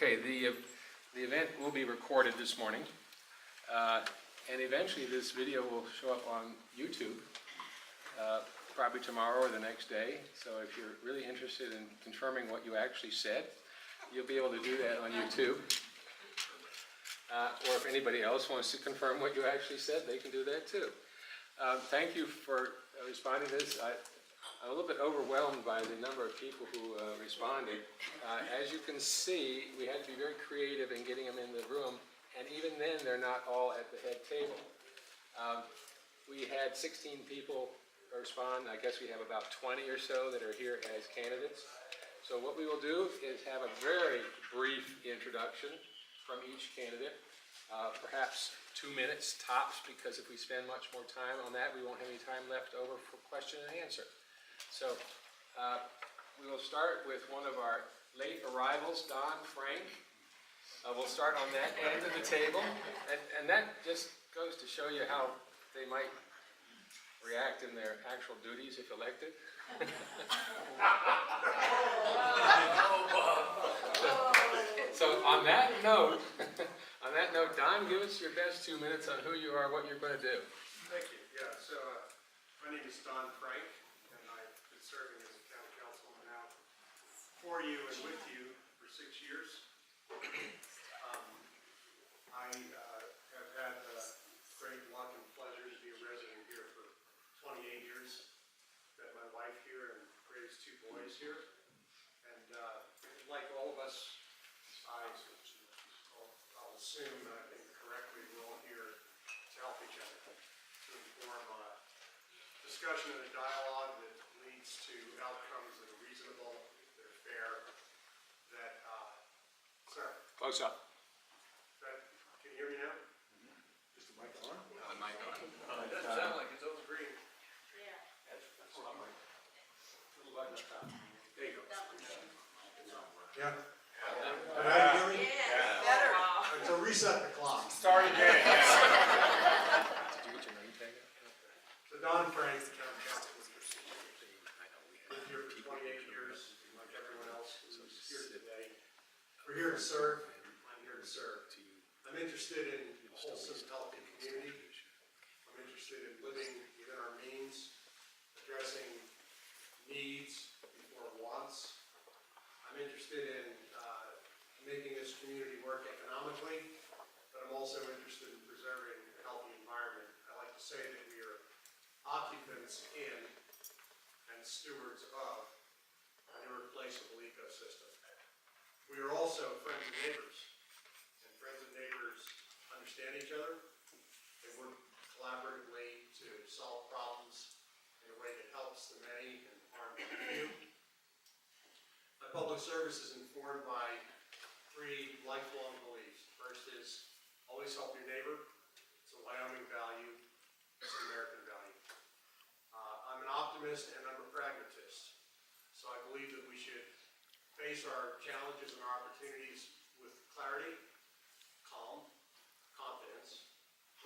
Okay, the event will be recorded this morning, and eventually this video will show up on YouTube, probably tomorrow or the next day. So if you're really interested in confirming what you actually said, you'll be able to do that on YouTube. Or if anybody else wants to confirm what you actually said, they can do that too. Thank you for responding to this. I'm a little bit overwhelmed by the number of people who responded. As you can see, we had to be very creative in getting them in the room, and even then they're not all at the head table. We had 16 people respond. I guess we have about 20 or so that are here as candidates. So what we will do is have a very brief introduction from each candidate, perhaps 2 minutes tops, because if we spend much more time on that, we won't have any time left over for question and answer. So we will start with one of our late arrivals, Don Frank. We'll start on that end of the table, and that just goes to show you how they might react in their actual duties if elected. So on that note, Don, give us your best 2 minutes on who you are, what you're going to do. Thank you. Yeah, so my name is Don Frank, and I've been serving as a county councilman now for you and with you for 6 years. I have had the great luck and pleasure to be a resident here for 28 years. Met my wife here and raised 2 boys here. And like all of us, I'll assume, and I think correctly, we're all here to help each other, to inform a discussion and a dialogue that leads to outcomes that are reasonable, that are fair, that, sir. Close up. Can you hear me now? Is the mic on? The mic on. It doesn't sound like it's on green. Yeah. That's what I'm like. Little button up top. There you go. Yeah. Can I hear me? Yeah. Better. So reset the clock. Start again. Did you get your name tag up? So Don Frank, the county councilman, lived here for 28 years, like everyone else who's here today. We're here to serve. I'm here to serve. I'm interested in a wholesome, healthy community. I'm interested in living within our means, addressing needs before wants. I'm interested in making this community work economically, but I'm also interested in preserving a healthy environment. I like to say that we are occupants in and stewards of an irreplaceable ecosystem. We are also friends and neighbors, and friends and neighbors understand each other. They work collaboratively to solve problems in a way that helps the many and harms the few. My public service is informed by 3 lifelong beliefs. First is always help your neighbor. It's a Wyoming value. It's an American value. I'm an optimist and I'm a pragmatist. So I believe that we should face our challenges and our opportunities with clarity, calm, confidence.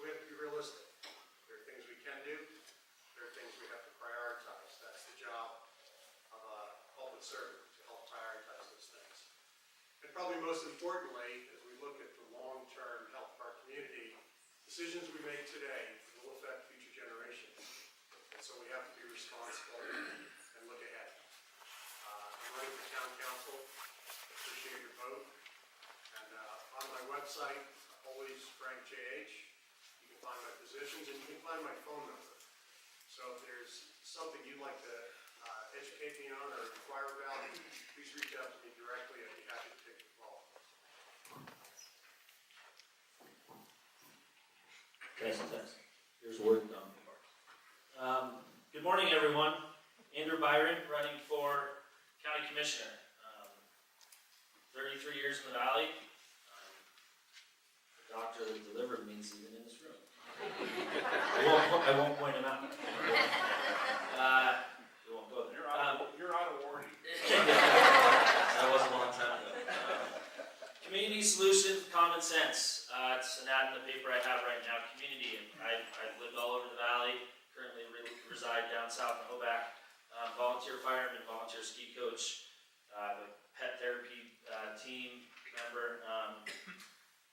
We have to be realistic. There are things we can do. There are things we have to prioritize. That's the job of a public servant, to help prioritize those things. And probably most importantly, as we look at the long-term health of our community, decisions we make today will affect future generations. And so we have to be responsible and look ahead. I'm running for town council. Appreciate your vote. And on my website, always Frank JH, you can find my positions and you can find my phone number. So if there's something you'd like to educate me on or inquire about, please reach out to me directly. I'd be happy to take the call. Test. Here's word done. Good morning, everyone. Andrew Byron, running for County Commissioner. 33 years in the Valley. The doctor that delivered me is even in this room. I won't point him out. We won't go there. You're out of warning. That was a long time ago. Community solutions, common sense. It's an ad in the paper I have right now. Community. I've lived all over the Valley. Currently reside down south in Hoback. Volunteer fireman, volunteer ski coach, the pet therapy team, member.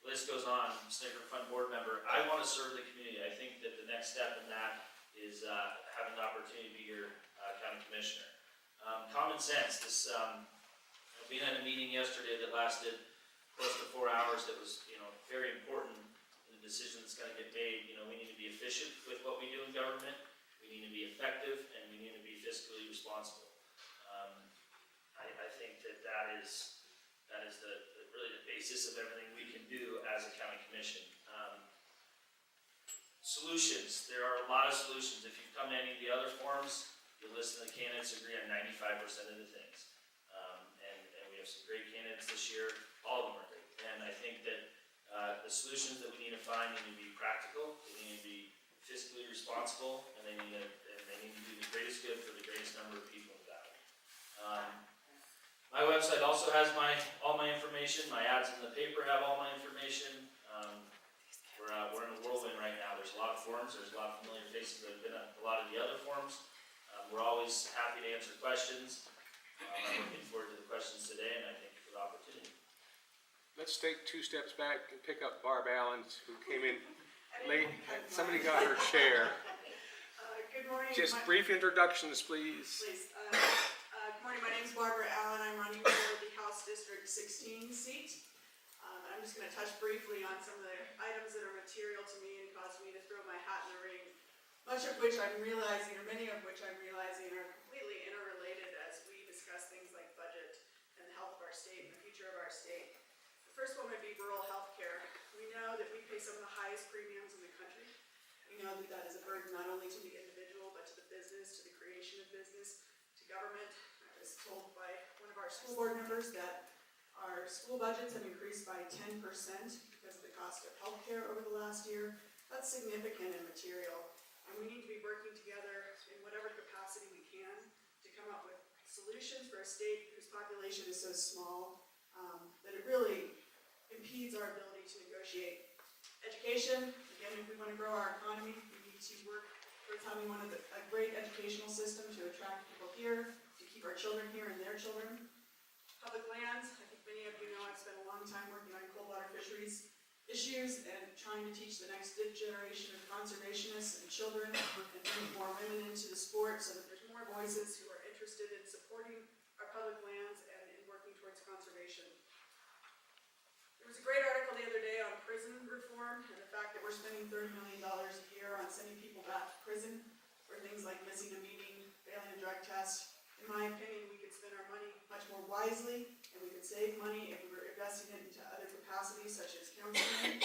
List goes on, Snicker Fund board member. I want to serve the community. I think that the next step in that is having the opportunity to be your county commissioner. Common sense. Being at a meeting yesterday that lasted close to 4 hours, that was very important in the decision that's going to get made. We need to be efficient with what we do in government. We need to be effective, and we need to be fiscally responsible. I think that is really the basis of everything we can do as a county commission. Solutions. There are a lot of solutions. If you've come to any of the other forums, you'll listen to the candidates agree on 95% of the things. And we have some great candidates this year. All of them are great. And I think that the solutions that we need to find need to be practical, they need to be fiscally responsible, and they need to do the greatest good for the greatest number of people in the valley. My website also has all my information. My ads in the paper have all my information. We're in a whirlwind right now. There's a lot of forums. There's a lot of familiar faces that have been at a lot of the other forums. We're always happy to answer questions. I'm looking forward to the questions today, and I thank you for the opportunity. Let's take 2 steps back and pick up Barb Allen, who came in late. Somebody got her share. Good morning. Just brief introductions, please. Please. Good morning. My name is Barbara Allen. I'm running for the House District 16 seat. I'm just going to touch briefly on some of the items that are material to me and caused me to throw my hat in the ring. Much of which I'm realizing, or many of which I'm realizing, are completely interrelated as we discuss things like budget and the health of our state and the future of our state. The first one would be rural health care. We know that we pay some of the highest premiums in the country. We know that that is a burden not only to the individual, but to the business, to the creation of business, to government. I was told by one of our school board members that our school budgets have increased by 10% because of the cost of health care over the last year. That's significant and material. And we need to be working together in whatever capacity we can to come up with solutions for a state whose population is so small that it really impedes our ability to negotiate. Education, again, if we want to grow our economy, we need to work towards having a great educational system to attract people here, to keep our children here and their children. Public lands, I think many of you know I've spent a long time working on cold water fisheries issues and trying to teach the next generation of conservationists and children and bring more women into the sport so that there's more voices who are interested in supporting our public lands and in working towards conservation. There was a great article the other day on prison reform and the fact that we're spending $30 million a year on sending people back to prison for things like missing a meeting, failing a drug test. In my opinion, we could spend our money much more wisely, and we could save money if we were investing it into other capacities such as counseling.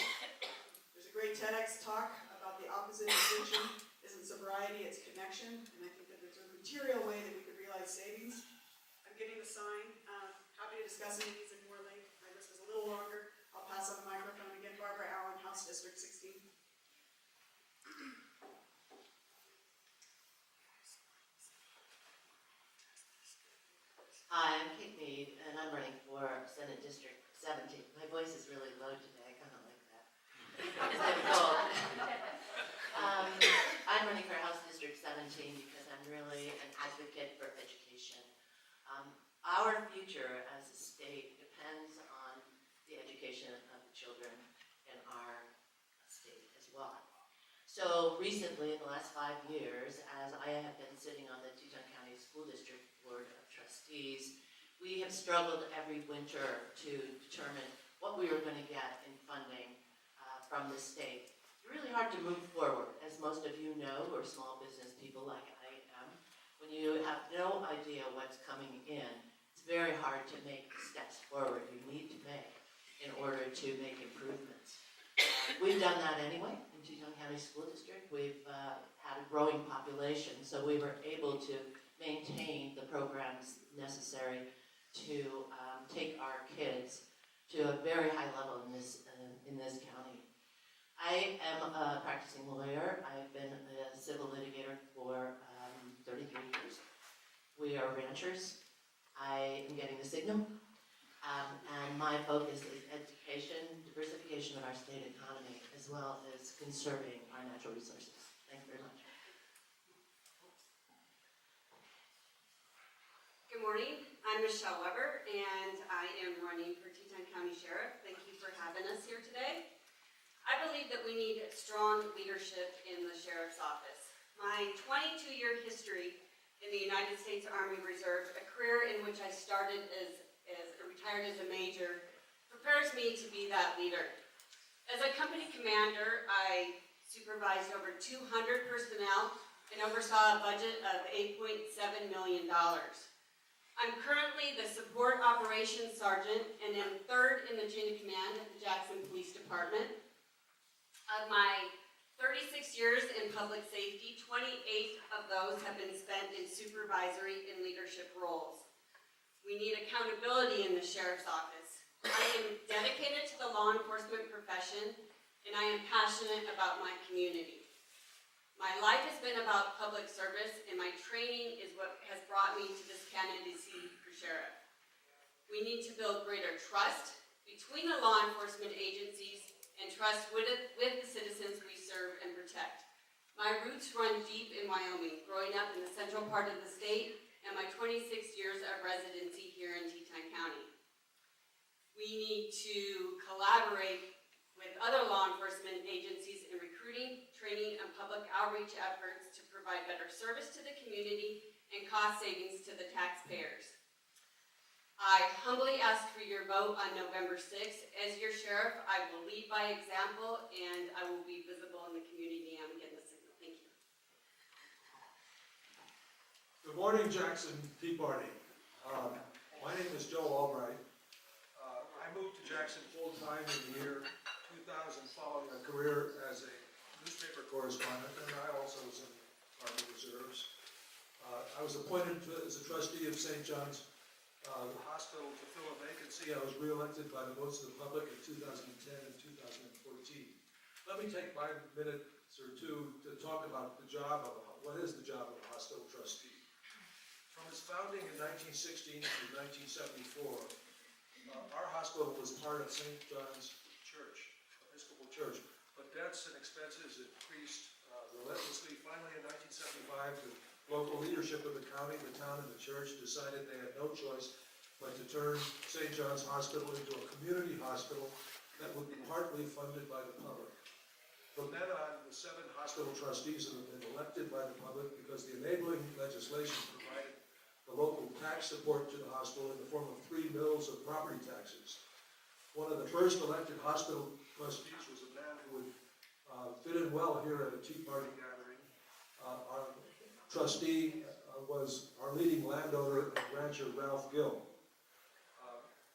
There's a great TEDx talk about the opposite of addiction isn't sobriety, it's connection, and I think that there's a material way that we could realize savings. I'm getting the sign. Happy to discuss any of these in more length. My list is a little longer. I'll pass on the microphone again. Barbara Allen, House District 16. Hi, I'm Kate Mead, and I'm running for Senate District 17. My voice is really low today. I kind of like that. Because I'm cold. I'm running for House District 17 because I'm really an advocate for education. Our future as a state depends on the education of the children in our state as well. So recently, in the last 5 years, as I have been sitting on the Teton County School District Board of Trustees, we have struggled every winter to determine what we were going to get in funding from the state. It's really hard to move forward, as most of you know, who are small business people like I am. When you have no idea what's coming in, it's very hard to make the steps forward you need to make in order to make improvements. We've done that anyway in Teton County School District. We've had a growing population, so we were able to maintain the programs necessary to take our kids to a very high level in this county. I am a practicing lawyer. I've been a civil litigator for 33 years. We are ranchers. I am getting the Signum. And my focus is education, diversification of our state economy, as well as conserving our natural resources. Thank you very much. Good morning. I'm Michelle Weber, and I am running for Teton County Sheriff. Thank you for having us here today. I believe that we need strong leadership in the Sheriff's Office. My 22-year history in the United States Army Reserve, a career in which I started retired as a major, prepares me to be that leader. As a company commander, I supervised over 200 personnel and oversaw a budget of $8.7 million. I'm currently the Support Operations Sergeant and am third in the chain of command at the Jackson Police Department. Of my 36 years in public safety, 28 of those have been spent in supervisory and leadership roles. We need accountability in the Sheriff's Office. I am dedicated to the law enforcement profession, and I am passionate about my community. My life has been about public service, and my training is what has brought me to this candidacy for sheriff. We need to build greater trust between the law enforcement agencies and trust with the citizens we serve and protect. My roots run deep in Wyoming, growing up in the central part of the state, and my 26 years of residency here in Teton County. We need to collaborate with other law enforcement agencies in recruiting, training, and public outreach efforts to provide better service to the community and cost savings to the taxpayers. I humbly ask for your vote on November 6th. As your sheriff, I will lead by example, and I will be visible in the community. I'm getting the signal. Thank you. Good morning, Jackson Tea Party. My name is Joe Albright. I moved to Jackson full-time in the year 2000 following a career as a newspaper correspondent, and I also was in the Army Reserves. I was appointed as a trustee of St. John's Hospital to fill a vacancy. I was reelected by the votes of the public in 2010 and 2014. Let me take 5 minutes or two to talk about what is the job of a hospital trustee. From its founding in 1916 to 1974, our hospital was part of St. John's Church, Episcopal Church, but debts and expenses increased relentlessly. Finally, in 1975, the local leadership of the county, the town, and the church decided they had no choice but to turn St. John's Hospital into a community hospital that would be partly funded by the public. From then on, the 7 hospital trustees have been elected by the public because the enabling legislation provided the local tax support to the hospital in the form of 3 mills of property taxes. One of the first elected hospital trustees was a man who would fit in well here at a Tea Party gathering. Our trustee was our leading landowner and rancher, Ralph Gill.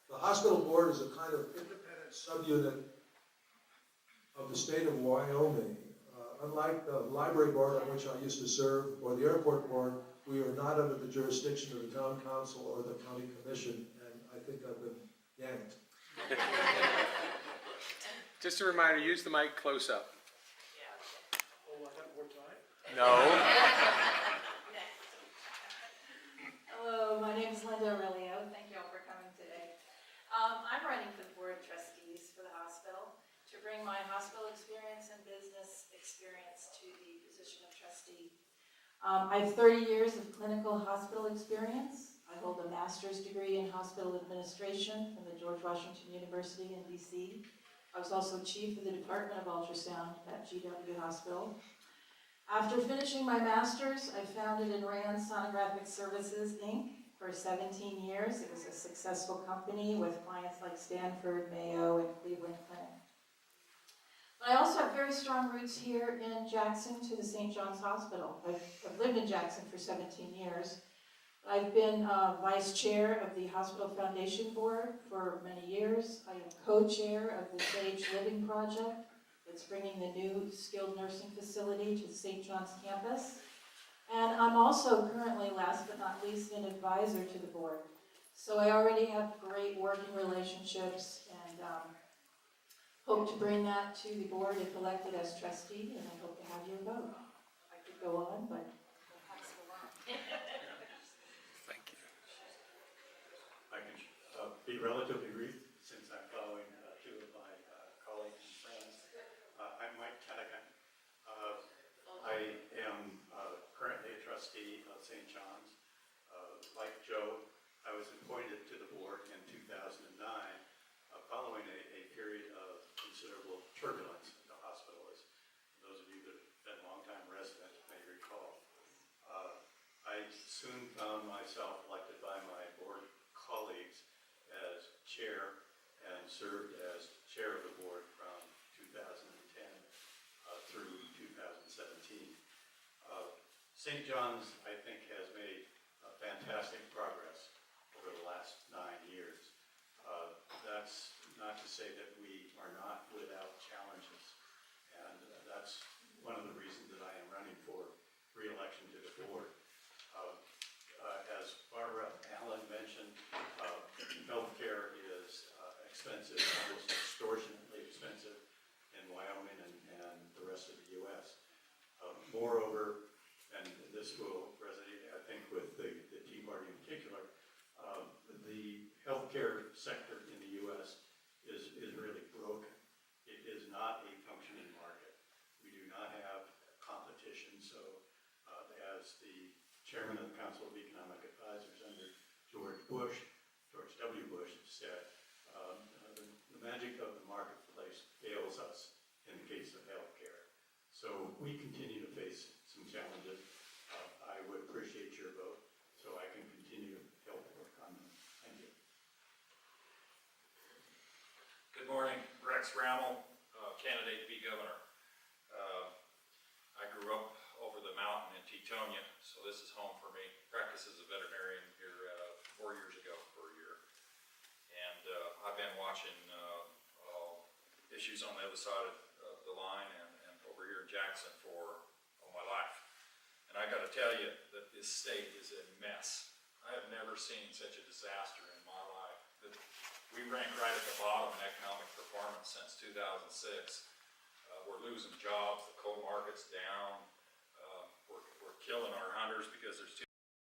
The hospital board is a kind of independent subunit of the state of Wyoming. Unlike the library board on which I used to serve, or the airport board, we are not under the jurisdiction of the town council or the county commission, and I think I've been yanked. Just a reminder, use the mic close up. Oh, I have more time? No. Hello, my name is Linda Aurelio. Thank you all for coming today. I'm running for the Board of Trustees for the hospital to bring my hospital experience and business experience to the position of trustee. I have 30 years of clinical hospital experience. I hold a master's degree in hospital administration from the George Washington University in DC. I was also chief of the Department of Ultrasound at GW Hospital. After finishing my master's, I founded and ran Sonographic Services, Inc. for 17 years. It was a successful company with clients like Stanford, Mayo, and Cleveland Clinic. But I also have very strong roots here in Jackson to the St. John's Hospital. I've lived in Jackson for 17 years. I've been vice chair of the Hospital Foundation Board for many years. I am co-chair of the Sage Living Project that's bringing the new skilled nursing facility to the St. John's campus. And I'm also currently, last but not least, an advisor to the board. So I already have great working relationships and hope to bring that to the board if elected as trustee, and I hope to have your vote. I could go on, but I'll pass it along. Thank you. I can be relatively brief since I'm following 2 of my colleagues and friends. I'm Mike Kennegan. I am currently a trustee of St. John's. Like Joe, I was soon found myself elected by my board colleagues as chair and served as chair of the board from 2010 through 2017. St. John's, I think, has made fantastic progress over the last 9 years. That's not to say that we are not without challenges, and that's one of the reasons that I am running for re-election to the board. As Barbara Allen mentioned, healthcare is expensive, almost extortionately expensive in Wyoming and the rest of the U.S. Moreover, and this will resonate, I think, with the Tea Party in particular, the healthcare sector in the U.S. is really broken. It is not a functioning market. We do not have competition, so as the chairman of the Council of Economic Advisors under George W. Bush said, the magic of the marketplace fails us in the case of healthcare. So we continue to face some challenges. I would appreciate your vote so I can continue to help work on them. Thank you. Good morning, Rex Rammel, candidate to be governor. I grew up over the mountain in Teetonia, so this is home for me. Practiced as a veterinarian here 4 years ago for a year. And I've been watching issues on the other side of the line and over here in Jackson for all my life. And I got to tell you that this state is a mess. I have never seen such a disaster in my life. We rank right at the bottom in economic performance since 2006. We're losing jobs, the coal market's down, we're killing our hunters because there's too